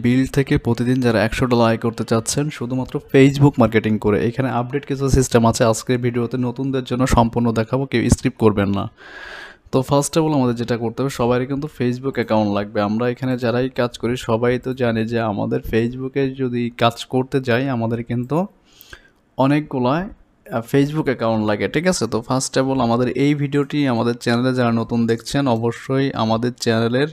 Build থেকে প্রতিদিন যারা $100 আয় করতে চাচ্ছেন শুধুমাত্র ফেসবুক মার্কেটিং করে, এখানে আপডেট কিছু সিস্টেম আছে আজকের ভিডিওতে নতুনদের জন্য সম্পূর্ণ দেখাবো, কেউ স্কিপ করবেন না। তো ফার্স্ট অফ অল আমাদের যেটা করতে হবে, সবারই কিন্তু ফেসবুক অ্যাকাউন্ট লাগবে। আমরা এখানে যারাই কাজ করি সবাই তো জানি যে আমাদের ফেসবুকে যদি কাজ করতে যাই আমাদের কিন্তু অনেকগুলা ফেসবুক অ্যাকাউন্ট লাগে, ঠিক আছে। তো ফার্স্ট অফ অল আমাদের এই ভিডিওটি আমাদের চ্যানেলে যারা নতুন দেখছেন অবশ্যই আমাদের চ্যানেলের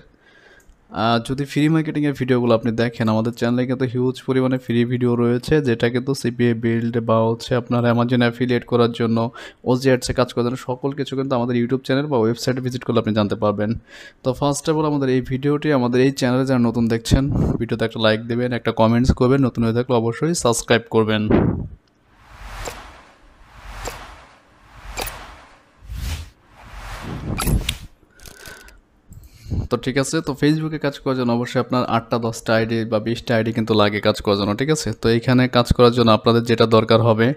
যদি ফ্রি মার্কেটিংয়ের ভিডিওগুলো আপনি দেখেন, আমাদের চ্যানেলে কিন্তু হিউজ পরিমাণে ফ্রি ভিডিও রয়েছে, যেটা কিন্তু সিপিএ বিল্ড বা হচ্ছে আপনার অ্যামাজন অ্যাফিলিয়েট করার জন্য, ওজি অ্যাডসে কাজ করার জন্য সকল কিছু কিন্তু আমাদের ইউটিউব চ্যানেল বা ওয়েবসাইটে ভিজিট করলে আপনি জানতে পারবেন। তো ফার্স্ট অফ অল আমাদের এই ভিডিওটি আমাদের এই চ্যানেলে যারা নতুন দেখছেন ভিডিওতে একটা লাইক দেবেন, একটা কমেন্টস করবেন, নতুন হয়ে থাকলে অবশ্যই সাবস্ক্রাইব করবেন। তো ঠিক আছে, তো ফেসবুকে কাজ করার জন্য অবশ্যই আপনার 8টা 10টা আইডি বা 20টা আইডি কিন্তু লাগে কাজ করার জন্য, ঠিক আছে। তো এইখানে কাজ করার জন্য আপনাদের যেটা দরকার হবে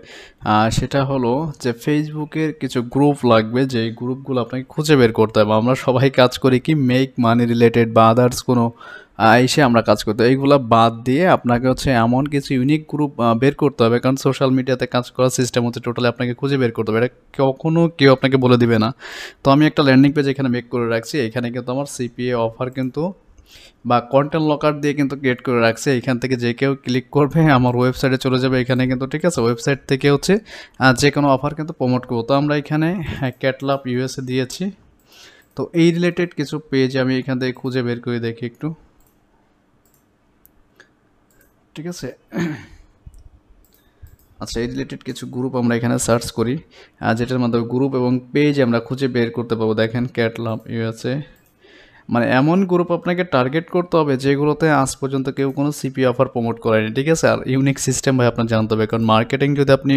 সেটা হলো যে ফেসবুকের কিছু গ্রুপ লাগবে, যে গ্রুপগুলো আপনাকে খুঁজে বের করতে হবে। আমরা সবাই কাজ করি কি মেক মানি রিলেটেড বা আদার্স কোনো এসে আমরা কাজ করতে, এইগুলো বাদ দিয়ে আপনাকে হচ্ছে এমন কিছু ইউনিক গ্রুপ বের করতে হবে, কারণ সোশ্যাল মিডিয়াতে কাজ করার সিস্টেম হচ্ছে টোটালি আপনাকে খুঁজে বের করতে হবে, এটা কখনো কেউ আপনাকে বলে দিবে না। তো আমি একটা ল্যান্ডিং পেজ এখানে মেক করে রাখছি, এখানে কিন্তু আমার সিপিএ অফার কিন্তু বা কন্টেন্ট লকার দিয়ে কিন্তু ক্রিয়েট করে রাখছি। এখান থেকে যে কেউ ক্লিক করবে আমার ওয়েবসাইটে চলে যাবে, এখানে কিন্তু ঠিক আছে ওয়েবসাইট থেকে হচ্ছে যে কোনো অফার কিন্তু প্রমোট করবো। তো আমরা এখানে ক্যাটলাপ ইউএসএ দিয়েছি। তো এই রিলেটেড কিছু পেজ আমি এখান থেকে খুঁজে বের করে দেখি একটু, ঠিক আছে। আচ্ছা, এই রিলেটেড কিছু গ্রুপ আমরা এখানে সার্চ করি, যেটার মাধ্যমে গ্রুপ এবং পেজ আমরা খুঁজে বের করতে পারবো। দেখেন ক্যাটলাপ ইউএসএ, মানে এমন গ্রুপ আপনাকে টার্গেট করতে হবে যেগুলোতে আজ পর্যন্ত কেউ কোনো সিপি অফার প্রমোট করেনি, ঠিক আছে। আর ইউনিক সিস্টেম ভাই আপনার জানতে হবে, কারণ মার্কেটিং যদি আপনি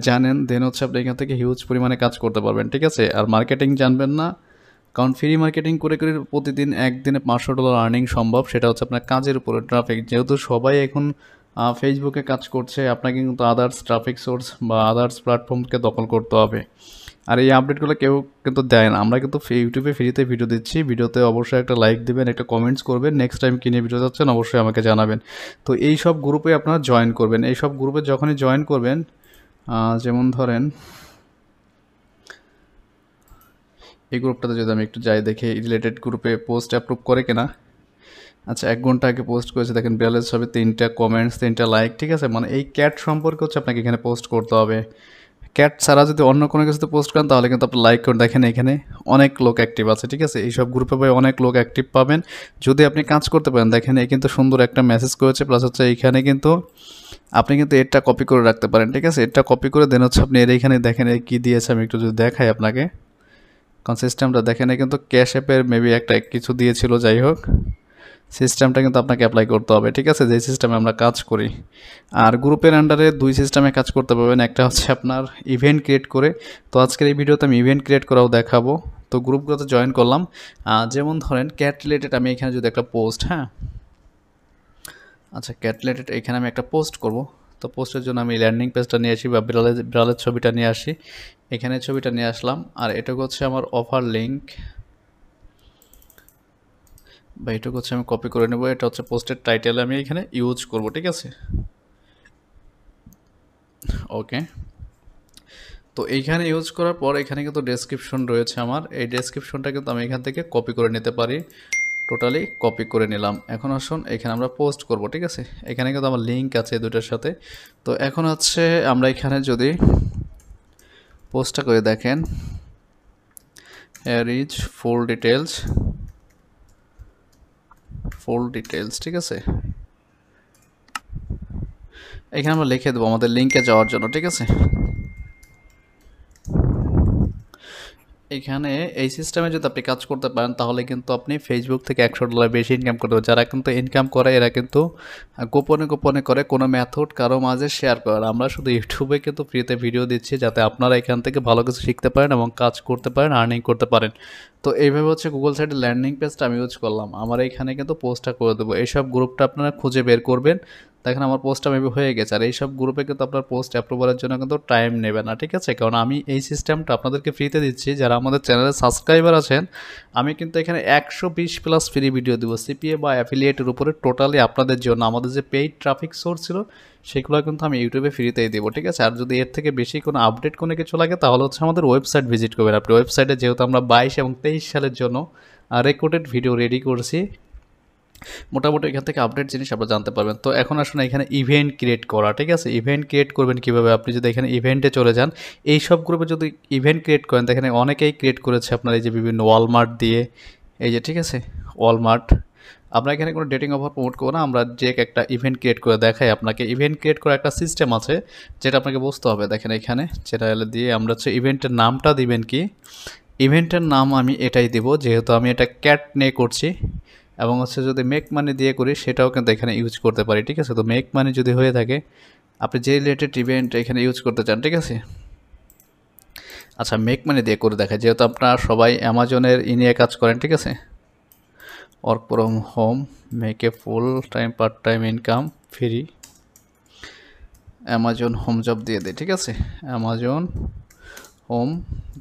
জানেন দেন হচ্ছে আপনি এখান থেকে হিউজ পরিমাণে কাজ করতে পারবেন, ঠিক আছে। আর মার্কেটিং জানবেন না, কারণ ফ্রি মার্কেটিং করে করে প্রতিদিন একদিনে $500 আর্নিং সম্ভব, সেটা হচ্ছে আপনার কাজের উপরে ট্রাফিক। যেহেতু সবাই এখন ফেসবুকে কাজ করছে, আপনাকে কিন্তু আদার্স ট্রাফিক সোর্স বা আদার্স প্ল্যাটফর্মকে দখল করতে হবে। আর এই আপডেটগুলো কেউ কিন্তু দেয় না, আমরা কিন্তু ইউটিউবে ফ্রিতে ভিডিও দিচ্ছি। ভিডিওতে অবশ্যই একটা লাইক দেবেন, একটা কমেন্টস করবেন, নেক্সট টাইম কী নিয়ে ভিডিও যাচ্ছেন অবশ্যই আমাকে জানাবেন। তো এই সব গ্রুপে আপনারা জয়েন করবেন, এই সব গ্রুপে যখনই জয়েন করবেন, যেমন ধরেন এই গ্রুপটাতে যদি আমি একটু যাই দেখে রিলেটেড গ্রুপে পোস্ট অ্যাপ্রুভ করে কিনা। আচ্ছা, 1 ঘন্টা আগে পোস্ট করেছে, দেখেন 42 হবে, 3টা কমেন্টস, 3টা লাইক, ঠিক আছে। মানে এই ক্যাট সম্পর্কে হচ্ছে আপনাকে এখানে পোস্ট করতে হবে। ক্যাট ছাড়া যদি অন্য কোনো কিছুতে পোস্ট করেন তাহলে কিন্তু আপনি লাইক করে দেখেন এখানে অনেক লোক অ্যাক্টিভ আছে, ঠিক আছে। এইসব গ্রুপে ভাই অনেক লোক অ্যাক্টিভ পাবেন যদি আপনি কাজ করতে পারেন। দেখেন এই কিন্তু সুন্দর একটা মেসেজ করেছে, প্লাস হচ্ছে এইখানে কিন্তু আপনি কিন্তু এটা কপি করে রাখতে পারেন, ঠিক আছে। এটা কপি করে দেন হচ্ছে আপনি এর এইখানে দেখেন এই কী দিয়েছে, আমি একটু যদি দেখাই আপনাকে, কারণ সিস্টেমটা দেখেন কিন্তু ক্যাশ অ্যাপের মেবি একটা কিছু দিয়েছিল, যাই হোক সিস্টেমটা কিন্তু আপনাকে অ্যাপ্লাই করতে হবে, ঠিক আছে, যে সিস্টেমে আমরা কাজ করি। আর গ্রুপের আন্ডারে 2 সিস্টেমে কাজ করতে পারবেন, একটা হচ্ছে আপনার ইভেন্ট ক্রিয়েট করে। তো আজকের এই ভিডিওতে আমি ইভেন্ট ক্রিয়েট করাও দেখাবো। তো গ্রুপগুলোতে জয়েন করলাম, যেমন ধরেন ক্যাট রিলেটেড আমি এখানে যদি একটা পোস্ট, হ্যাঁ আচ্ছা ক্যাট রিলেটেড এখানে আমি একটা পোস্ট করব। তো পোস্টের জন্য আমি ল্যান্ডিং পেজটা নিয়ে আসি বা বিড়ালের ছবিটা নিয়ে আসি, এখানে ছবিটা নিয়ে আসলাম। আর এটা হচ্ছে আমার অফার লিঙ্ক বা এটুকু হচ্ছে আমি কপি করে নেব, এটা হচ্ছে পোস্টের টাইটেল আমি এখানে ইউজ করব, ঠিক আছে। ওকে, তো এইখানে ইউজ করার পর এখানে কিন্তু ডেসক্রিপশন রয়েছে আমার, এই ডেসক্রিপশনটা কিন্তু আমি এখান থেকে কপি করে নিতে পারি। টোটালি কপি করে নিলাম। এখন আসুন এখানে আমরা পোস্ট করব, ঠিক আছে। এখানে কিন্তু আমার লিঙ্ক আছে দুটোর সাথে। তো এখন হচ্ছে আমরা এখানে যদি পোস্টটা করে দেখেন, here is full details, ঠিক আছে। এখানে আমরা লিখে দেবো আমাদের লিঙ্কে যাওয়ার জন্য, ঠিক আছে। এখানে এই সিস্টেমে যদি আপনি কাজ করতে পারেন তাহলে কিন্তু আপনি ফেসবুক থেকে $100 বেশি ইনকাম করতে পারেন। যারা কিন্তু ইনকাম করে এরা কিন্তু গোপনে গোপনে করে, কোনো মেথড কারো মাঝে শেয়ার করেন। আমরা শুধু ইউটিউবে কিন্তু ফ্রিতে ভিডিও দিচ্ছি যাতে আপনারা এখান থেকে ভালো কিছু শিখতে পারেন এবং কাজ করতে পারেন, আর্নিং করতে পারেন। তো এইভাবে হচ্ছে গুগল সাইটের ল্যান্ডিং পেজটা আমি ইউজ করলাম। আমার এইখানে কিন্তু পোস্টটা করে দেবো। এইসব গ্রুপটা আপনারা খুঁজে বের করবেন। দেখেন আমার পোস্টটা মেবি হয়ে গেছে। আর এইসব গ্রুপে কিন্তু আপনার পোস্ট অ্যাপ্রুভালের জন্য কিন্তু টাইম নেবে না, ঠিক আছে? কারণ আমি এই সিস্টেমটা আপনাদেরকে ফ্রিতে দিচ্ছি। যারা আমাদের চ্যানেলের সাবস্ক্রাইবার আছেন, আমি কিন্তু এখানে 120 প্লাস ফ্রি ভিডিও দেবো সিপিএ বা অ্যাফিলিয়েটের উপরে টোটালি আপনাদের জন্য। আমাদের যে পেইড ট্রাফিক সোর্স ছিল সেগুলো কিন্তু আমি ইউটিউবে ফ্রিতেই দেবো, ঠিক আছে? আর যদি এর থেকে বেশি কোনো আপডেট কোনো কিছু লাগে তাহলে হচ্ছে আমাদের ওয়েবসাইট ভিজিট করবেন। আপনি ওয়েবসাইটে যেহেতু আমরা 22 এবং 23 সালের জন্য রেকর্ডেড ভিডিও রেডি করছি, মোটামুটি এখান থেকে আপডেট জিনিস আপনারা জানতে পারবেন। তো এখন আসুন এখানে ইভেন্ট ক্রিয়েট করা, ঠিক আছে? ইভেন্ট ক্রিয়েট করবেন কীভাবে? আপনি যদি এখানে ইভেন্টে চলে যান, এই সব গ্রুপে যদি ইভেন্ট ক্রিয়েট করেন, দেখেন অনেকেই ক্রিয়েট করেছে আপনার এই যে বিভিন্ন ওয়ালমার্ট দিয়ে, এই যে, ঠিক আছে, ওয়ালমার্ট। আমরা এখানে কোনো ডেটিং অফার প্রমোট করবো না, আমরা যে একটা ইভেন্ট ক্রিয়েট করে দেখাই আপনাকে। ইভেন্ট ক্রিয়েট করার একটা সিস্টেম আছে যেটা আপনাকে বুঝতে হবে। দেখেন এখানে জেনারেলে দিয়ে আমরা হচ্ছে ইভেন্টের নামটা দিবেন কি, ইভেন্টের নাম আমি এটাই দেব যেহেতু আমি এটা ক্যাট নিয়ে করছি, এবং হচ্ছে যদি মেক মানি দিয়ে করি সেটাও কিন্তু এখানে ইউজ করতে পারি, ঠিক আছে? তো মেক মানি যদি হয়ে থাকে, আপনি যে রিলেটেড ইভেন্ট এখানে ইউজ করতে চান, ঠিক আছে? আচ্ছা, মেক মানি দিয়ে করে দেখায়, যেহেতু আপনারা সবাই অ্যামাজনের নিয়ে কাজ করেন, ঠিক আছে? Work from home, make a full time part time income free, Amazon home job দিয়ে দেয়, ঠিক আছে? Amazon home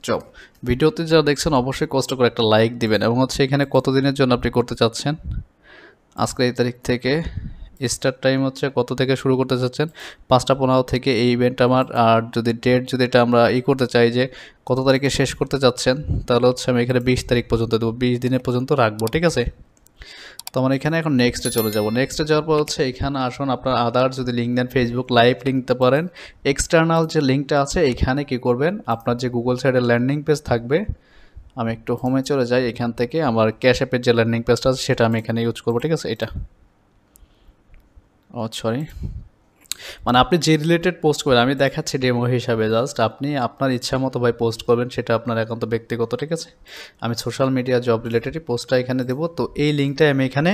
job. ভিডিওতে যারা দেখছেন অবশ্যই কষ্ট করে একটা লাইক দিবেন, এবং হচ্ছে এখানে কতদিনের জন্য আপনি করতে চাচ্ছেন, আজকে এই তারিখ থেকে স্টার্ট টাইম হচ্ছে কত থেকে শুরু করতে চাচ্ছেন, 5টা 15 থেকে এই ইভেন্ট আমার। আর যদি ডেট যদি এটা আমরা করতে চাই যে কত তারিখে শেষ করতে চাচ্ছেন, তাহলে হচ্ছে আমি এখানে 20 তারিখ পর্যন্ত দেবো, 20 দিনের পর্যন্ত রাখবো, ঠিক আছে? তো আমরা এখানে এখন নেক্সটে চলে যাব। নেক্সটে যাওয়ার পর হচ্ছে এখানে আসুন, আপনার আদার যদি লিঙ্ক দেন, ফেসবুক লাইভ লিঙ্ক দিতে পারেন। এক্সটার্নাল যে লিঙ্কটা আছে এখানে কি করবেন, আপনার যে গুগল সাইটের ল্যান্ডিং পেজ থাকবে, আমি একটু হোমে চলে যাই, এখান থেকে আমার ক্যাশ অ্যাপের যে ল্যান্ডিং পেজটা আছে সেটা আমি এখানে ইউজ করবো, ঠিক আছে? এটা, ও সরি, মানে আপনি যে রিলেটেড পোস্ট করবেন, আমি দেখাচ্ছি ডেমো হিসাবে জাস্ট, আপনি আপনার ইচ্ছা মতো ভাই পোস্ট করবেন, সেটা আপনার একান্ত ব্যক্তিগত, ঠিক আছে? আমি সোশ্যাল মিডিয়া জব রিলেটেডই পোস্টটা এখানে দেবো। তো এই লিঙ্কটাই আমি এখানে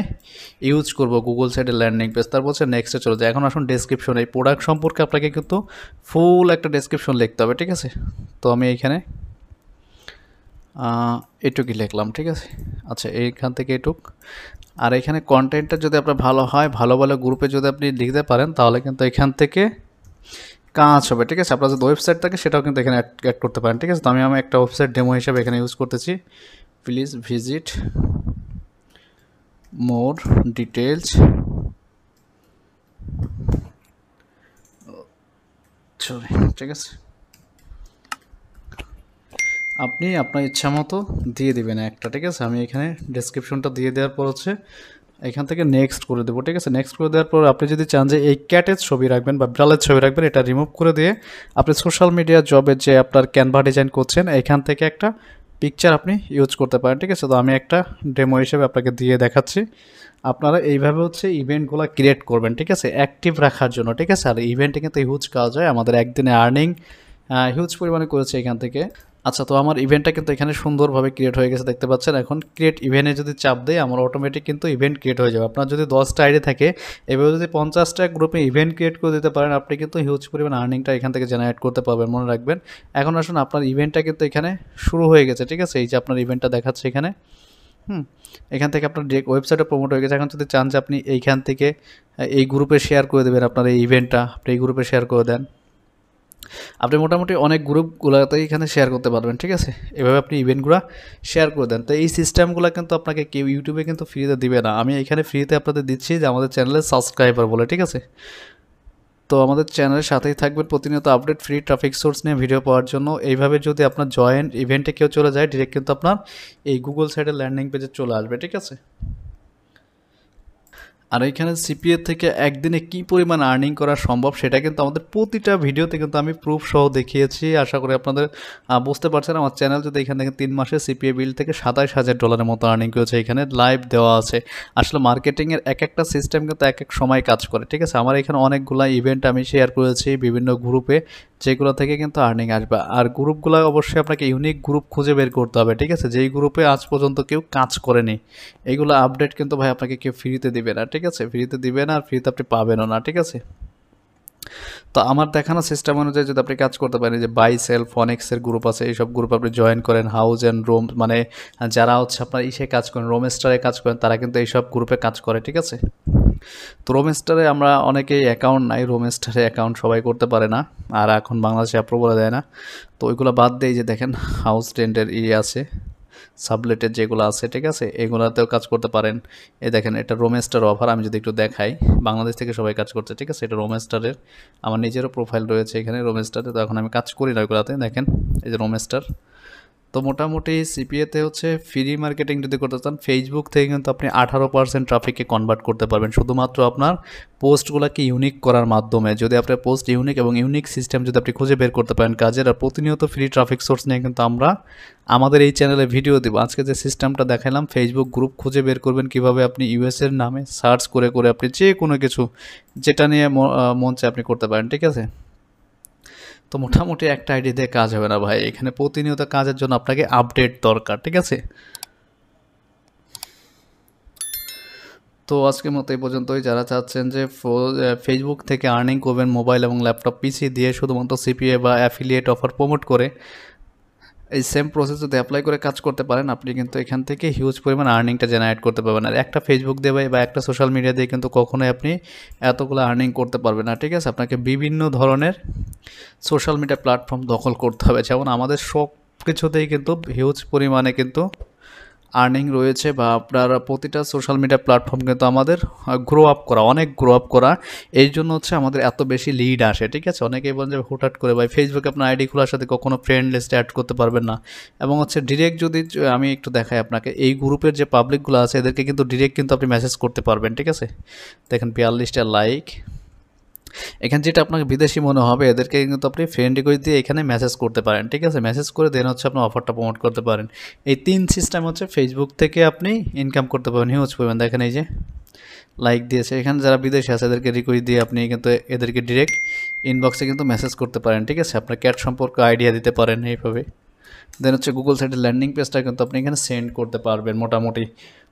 ইউজ করব গুগল সাইটের ল্যান্ডিং পেজ। তারপর হচ্ছে নেক্সটে চলে যায়। এখন আসুন ডেসক্রিপশন, এই প্রোডাক্ট সম্পর্কে আপনাকে কিন্তু ফুল একটা ডেসক্রিপশন লিখতে হবে, ঠিক আছে? তো আমি এইখানে এটুকুই লিখলাম, ঠিক আছে? আচ্ছা, এইখান থেকে এটুক। আর এখানে কন্টেন্টটা যদি আপনার ভালো হয়, ভালো ভালো গ্রুপে যদি আপনি লিখতে পারেন, তাহলে কিন্তু এখান থেকে কাজ হবে, ঠিক আছে? আপনার যদি ওয়েবসাইট থাকে সেটাও কিন্তু এখানে অ্যাড করতে পারেন, ঠিক আছে? তো আমি একটা ওয়েবসাইট ডেমো হিসাবে এখানে ইউজ করতেছি। Please visit more details, sorry, ঠিক আছে? আপনি আপনার ইচ্ছা মতো দিয়ে দিবেন একটা, ঠিক আছে? আমি এখানে ডেসক্রিপশনটা দিয়ে দেওয়ার পর হচ্ছে এখান থেকে নেক্সট করে দেবো, ঠিক আছে? নেক্সট করে দেওয়ার পর আপনি যদি চান যে এই ক্যাটের ছবি রাখবেন বা বিড়ালের ছবি রাখবেন, এটা রিমুভ করে দিয়ে আপনি সোশ্যাল মিডিয়া জবের যে আপনার ক্যানভা ডিজাইন করছেন এখান থেকে একটা পিকচার আপনি ইউজ করতে পারেন, ঠিক আছে? তো আমি একটা ডেমো হিসেবে আপনাকে দিয়ে দেখাচ্ছি। আপনারা এইভাবে হচ্ছে ইভেন্টগুলো ক্রিয়েট করবেন, ঠিক আছে? অ্যাক্টিভ রাখার জন্য, ঠিক আছে? আর ইভেন্টে কিন্তু হিউজ কাজ হয়, আমাদের একদিনে আর্নিং হিউজ পরিমাণে করেছে এখান থেকে। আচ্ছা, তো আমার ইভেন্টটা কিন্তু এখানে সুন্দরভাবে ক্রিয়েট হয়ে গেছে, দেখতে পাচ্ছেন। এখন ক্রিয়েট ইভেন্টে যদি চাপ দেয়, আমার অটোমেটিক কিন্তু ইভেন্ট ক্রিয়েট হয়ে যাবে। আপনার যদি 10টা আইডি থাকে, এভাবে যদি 50টা গ্রুপে ইভেন্ট ক্রিয়েট করে দিতে পারেন, আপনি কিন্তু হিউজ পরিমাণ আর্নিংটা এখান থেকে জেনারেট করতে পারবেন, মনে রাখবেন। এখন আসুন, আপনার ইভেন্টটা কিন্তু এখানে শুরু হয়ে গেছে, ঠিক আছে? এই যে আপনার ইভেন্টটা দেখাচ্ছে এখানে, এখান থেকে আপনার ডিরেক্ট ওয়েবসাইটে প্রমোট হয়ে গেছে। এখন যদি চান যে আপনি এইখান থেকে এই গ্রুপে শেয়ার করে দেবেন আপনার এই ইভেন্টটা, আপনি এই গ্রুপে শেয়ার করে দেন, আপনি মোটামুটি অনেক গ্রুপগুলোতে এখানে শেয়ার করতে পারবেন, ঠিক আছে? এভাবে আপনি ইভেন্টগুলো শেয়ার করে দেন। তো এই সিস্টেমগুলো কিন্তু আপনাকে কেউ ইউটিউবে কিন্তু ফ্রিতে দিবে না, আমি এখানে ফ্রিতে আপনাদের দিচ্ছি যে আমাদের চ্যানেলের সাবস্ক্রাইবার বলে, ঠিক আছে? তো আমাদের চ্যানেলের সাথেই থাকবেন প্রতিনিয়ত আপডেট ফ্রি ট্রাফিক সোর্স নিয়ে ভিডিও পাওয়ার জন্য। এইভাবে যদি আপনার জয়েন্ট ইভেন্টে কেউ চলে যায়, ডিরেক্ট কিন্তু আপনার এই গুগল সাইটের ল্যান্ডিং পেজে চলে আসবে, ঠিক আছে? আর এখানে সিপিএ থেকে একদিনে কি পরিমাণ আর্নিং করা সম্ভব সেটা কিন্তু আমাদের প্রতিটা ভিডিওতে কিন্তু আমি প্রুফ সহ দেখিয়েছি। আশা করি আপনাদের বুঝতে পারছেন। আমার চ্যানেল যদি এখান থেকে 3 মাসে সিপিএ বিল থেকে $27,000 মতো আর্নিং করেছে, এখানে লাইভ দেওয়া আছে। আসলে মার্কেটিংয়ের এক একটা সিস্টেম কিন্তু এক এক সময় কাজ করে, ঠিক আছে? আমার এখানে অনেকগুলো ইভেন্ট আমি শেয়ার করেছি বিভিন্ন গ্রুপে, যেগুলো থেকে কিন্তু আর্নিং আসবে। আর গ্রুপগুলো অবশ্যই আপনাকে ইউনিক গ্রুপ খুঁজে বের করতে হবে, ঠিক আছে? যেই গ্রুপে আজ পর্যন্ত কেউ কাজ করেনি। এইগুলো আপডেট কিন্তু ভাই আপনাকে কেউ ফ্রিতে দিবে না, ঠিক আছে? ফ্রিতে দিবে না, আর ফ্রিতে আপনি পাবেনও না, ঠিক আছে? তো আমার দেখানো সিস্টেম অনুযায়ী যদি আপনি কাজ করতে পারেন, যে বাই সেল ফনেক্সের গ্রুপ আছে, এইসব গ্রুপ আপনি জয়েন করেন, হাউস অ্যান্ড রোম মানে যারা হচ্ছে আপনার ইসে কাজ করেন, রোমস্টারে কাজ করেন, তারা কিন্তু এইসব গ্রুপে কাজ করে, ঠিক আছে। তো রোমস্টারে আমরা অনেকেই অ্যাকাউন্ট নাই, রোমস্টারে অ্যাকাউন্ট সবাই করতে পারে না, আর এখন বাংলাদেশে অ্যাপ্রুভাল দেয় না। তো ওইগুলো বাদ দিয়ে যে দেখেন হাউস রেন্টের আছে, সাবলেটের যেগুলো আছে, ঠিক আছে, এগুলাতেও কাজ করতে পারেন। এই দেখেন এটা রোমেস্টার অফার, আমি যদি একটু দেখাই, বাংলাদেশ থেকে সবাই কাজ করছে, ঠিক আছে। এটা রোমেস্টারের, আমার নিজেরও প্রোফাইল রয়েছে এখানে রোমেস্টারে, তো এখন আমি কাজ করি না ওগুলাতে, দেখেন এই যে রোমেস্টার। তো মোটামুটি সিপিএতে হচ্ছে ফ্রি মার্কেটিং যদি করতে চান, ফেসবুক থেকে কিন্তু আপনি 18% ট্রাফিককে কনভার্ট করতে পারবেন, শুধুমাত্র আপনার পোস্টগুলোকে ইউনিক করার মাধ্যমে। যদি আপনার পোস্ট ইউনিক এবং ইউনিক সিস্টেম যদি আপনি খুঁজে বের করতে পারেন কাজের, আর প্রতিনিয়ত ফ্রি ট্রাফিক সোর্স নিয়ে কিন্তু আমরা আমাদের এই চ্যানেলে ভিডিও দেব। আজকে যে সিস্টেমটা দেখালাম, ফেসবুক গ্রুপ খুঁজে বের করবেন কীভাবে, আপনি ইউএসের নামে সার্চ করে করে আপনি যে কোনো কিছু যেটা নিয়ে মন চায় আপনি করতে পারেন, ঠিক আছে। তো মোটামুটি একটা আইডি দিয়ে কাজ হবে না ভাই, এখানে প্রতিনিয়ত কাজের জন্য আপনাকে আপডেট দরকার, ঠিক আছে। তো আজকের মতো এই পর্যন্তই। যারা চাচ্ছেন যে ফেসবুক থেকে আর্নিং করবেন মোবাইল এবং ল্যাপটপ পিসি দিয়ে শুধুমাত্র সিপিএ বা অ্যাফিলিয়েট অফার প্রমোট করে, এই সেম প্রসেস যদি অ্যাপ্লাই করে কাজ করতে পারেন, আপনি কিন্তু এখান থেকে হিউজ পরিমাণ আর্নিংটা জেনারেট করতে পারবেন। আর একটা ফেসবুক দিয়ে বা একটা সোশ্যাল মিডিয়া দিয়ে কিন্তু কখনোই আপনি এতগুলো আর্নিং করতে পারবেন না, ঠিক আছে। আপনাকে বিভিন্ন ধরনের সোশ্যাল মিডিয়া প্ল্যাটফর্ম দখল করতে হবে, যেমন আমাদের সব কিছুতেই কিন্তু হিউজ পরিমাণে কিন্তু আর্নিং রয়েছে, বা আপনার প্রতিটা সোশ্যাল মিডিয়া প্ল্যাটফর্ম কিন্তু আমাদের গ্রো আপ করা, অনেক গ্রো আপ করা, এই জন্য হচ্ছে আমাদের এত বেশি লিড আসে, ঠিক আছে। অনেকেই বলেন যে হুটহাট করে ভাই ফেসবুকে আপনার আইডি খোলার সাথে কখনো ফ্রেন্ড লিস্টে অ্যাড করতে পারবেন না, এবং হচ্ছে ডিরেক্ট যদি আমি একটু দেখাই আপনাকে, এই গ্রুপের যে পাবলিকগুলো আছে এদেরকে কিন্তু ডিরেক্ট কিন্তু আপনি মেসেজ করতে পারবেন, ঠিক আছে। দেখেন 42টা লাইক, এখানে যেটা আপনাকে বিদেশি মনে হবে এদেরকে কিন্তু আপনি ফ্রেন্ড রিকোয়েস্ট দিয়ে এখানে মেসেজ করতে পারেন, ঠিক আছে। মেসেজ করে দেন হচ্ছে আপনার অফারটা প্রমোট করতে পারেন। এই 3 সিস্টেম হচ্ছে ফেসবুক থেকে আপনি ইনকাম করতে পারবেন হিউজ পরিমাণ। দেখেন এই যে লাইক দিয়েছে, এখানে যারা বিদেশে আছে এদেরকে রিকোয়েস্ট দিয়ে আপনি কিন্তু এদেরকে ডিরেক্ট ইনবক্সে কিন্তু মেসেজ করতে পারেন, ঠিক আছে। আপনার ক্যাট সম্পর্কে আইডিয়া দিতে পারেন এইভাবে। দেন হচ্ছে গুগল সাইটের ল্যান্ডিং পেজটা কিন্তু আপনি এখানে সেন্ড করতে পারবেন মোটামুটি।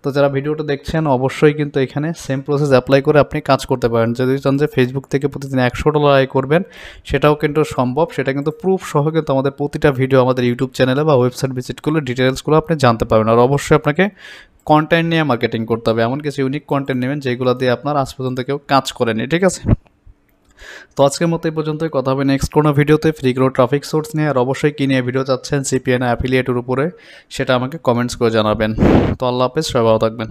তো যারা ভিডিওটা দেখছেন অবশ্যই কিন্তু এখানে সেম প্রসেস অ্যাপ্লাই করে আপনি কাজ করতে পারেন। যদি চান যে ফেসবুক থেকে প্রতিদিন $100 আয় করবেন, সেটাও কিন্তু সম্ভব। সেটা কিন্তু প্রুফ সহ কিন্তু আমাদের প্রতিটা ভিডিও আমাদের ইউটিউব চ্যানেলে বা ওয়েবসাইট ভিজিট করলে ডিটেলসগুলো আপনি জানতে পারবেন। আর অবশ্যই আপনাকে কন্টেন্ট নিয়ে মার্কেটিং করতে হবে, এমন কিছু ইউনিক কন্টেন্ট নেবেন যেগুলো দিয়ে আপনার আজ পর্যন্ত কেউ কাজ করেনি, ঠিক আছে। তো আজকের মতো এই পর্যন্তই, কথা হবে নেক্সট কোনো ভিডিওতে ফ্রি গ্রো ট্রাফিক সোর্স নিয়ে। আর অবশ্যই কী নিয়ে ভিডিও চাচ্ছেন, সিপিএন অ্যাফিলিয়েটের উপরে, সেটা আমাকে কমেন্টস করে জানাবেন। তো আল্লাহ হাফেজ, সবাই ভালো থাকবেন।